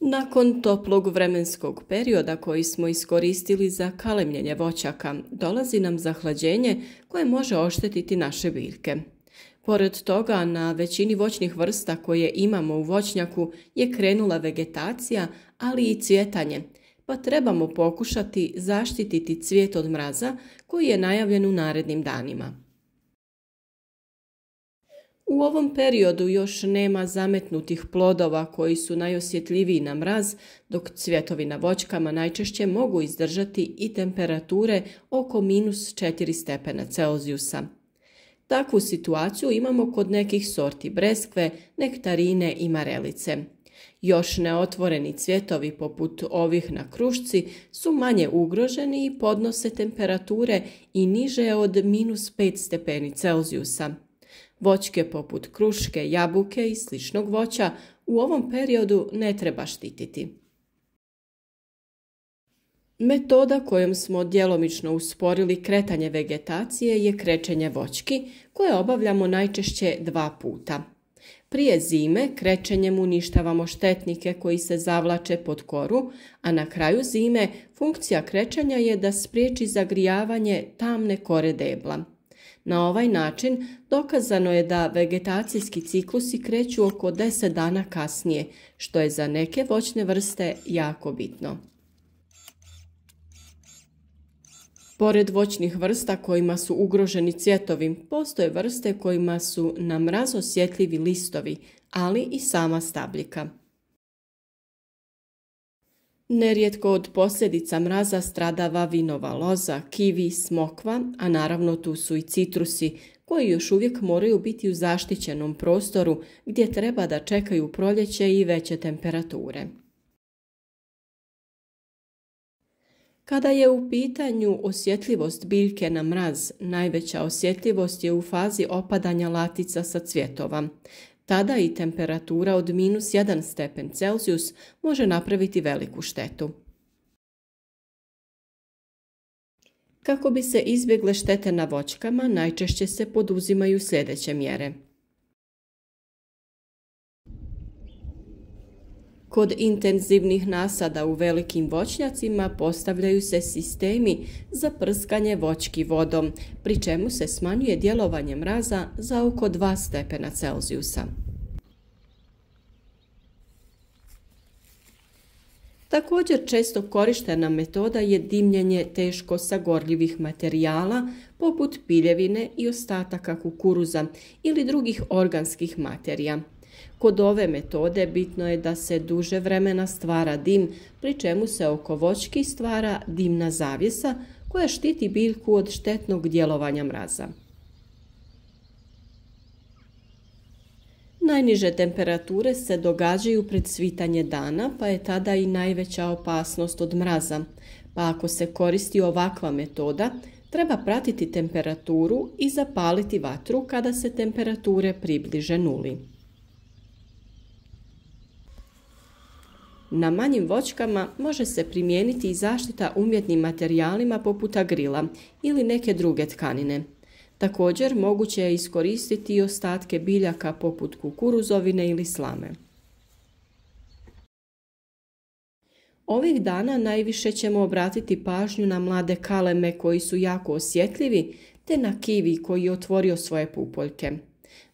Nakon toplog vremenskog perioda koji smo iskoristili za kalemljenje voćaka, dolazi nam zahlađenje koje može oštetiti naše biljke. Pored toga, na većini voćnih vrsta koje imamo u voćnjaku je krenula vegetacija, ali i cvjetanje, pa trebamo pokušati zaštititi cvijet od mraza koji je najavljen u narednim danima. U ovom periodu još nema zametnutih plodova koji su najosjetljiviji na mraz, dok cvjetovi na voćkama najčešće mogu izdržati i temperature oko -4 stepena Celzijusa. Takvu situaciju imamo kod nekih sorti breskve, nektarine i marelice. Još neotvoreni cvjetovi poput ovih na krušci su manje ugroženi i podnose temperature i niže od -5 stepeni Celzijusa. Voćke poput kruške, jabuke i sličnog voća u ovom periodu ne treba štititi. Metoda kojom smo djelomično usporili kretanje vegetacije je krečenje voćki, koje obavljamo najčešće 2 puta. Prije zime krečenjem uništavamo štetnike koji se zavlače pod koru, a na kraju zime funkcija krečenja je da spriječi zagrijavanje tamne kore debla. Na ovaj način dokazano je da vegetacijski ciklusi kreću oko 10 dana kasnije, što je za neke voćne vrste jako bitno. Pored voćnih vrsta kojima su ugroženi cvjetovi, postoje vrste kojima su na mraz osjetljivi listovi, ali i sama stabljika. Nerijetko od posljedica mraza stradava vinova loza, kivi, smokva, a naravno tu su i citrusi, koji još uvijek moraju biti u zaštićenom prostoru gdje treba da čekaju proljeće i veće temperature. Kada je u pitanju osjetljivost biljke na mraz, najveća osjetljivost je u fazi opadanja latica sa cvjetova. Tada i temperatura od -1 stepen Celzijus može napraviti veliku štetu. Kako bi se izbjegle štete na voćkama, najčešće se poduzimaju sljedeće mjere. Kod intenzivnih nasada u velikim voćnjacima postavljaju se sistemi za prskanje voćki vodom, pri čemu se smanjuje djelovanje mraza za oko 2 stepena Celzijusa. Također često korištena metoda je dimljenje teško sagorljivih materijala poput piljevine i ostataka kukuruza ili drugih organskih materija. Kod ove metode bitno je da se duže vremena stvara dim, pri čemu se oko voćki stvara dimna zavjesa koja štiti biljku od štetnog djelovanja mraza. Najniže temperature se događaju pred svitanje dana, pa je tada i najveća opasnost od mraza, pa ako se koristi ovakva metoda, treba pratiti temperaturu i zapaliti vatru kada se temperature približe nuli. Na manjim voćkama može se primijeniti i zaštita umjetnim materijalima poput agrila ili neke druge tkanine. Također moguće je iskoristiti i ostatke biljaka poput kukuruzovine ili slame. Ovih dana najviše ćemo obratiti pažnju na mlade kaleme koji su jako osjetljivi, te na kivi koji je otvorio svoje pupoljke.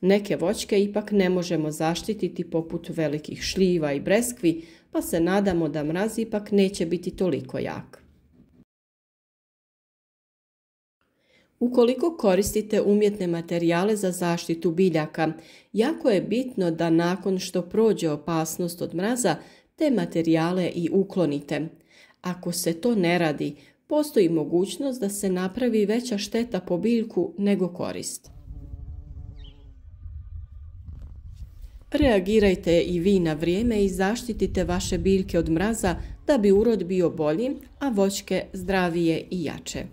Neke voćke ipak ne možemo zaštititi poput velikih šljiva i breskvi, pa se nadamo da mraz ipak neće biti toliko jak. Ukoliko koristite umjetne materijale za zaštitu biljaka, jako je bitno da nakon što prođe opasnost od mraza, te materijale i uklonite. Ako se to ne radi, postoji mogućnost da se napravi veća šteta po biljku nego korist. Reagirajte i vi na vrijeme i zaštitite vaše biljke od mraza da bi urod bio bolji, a voćke zdravije i jače.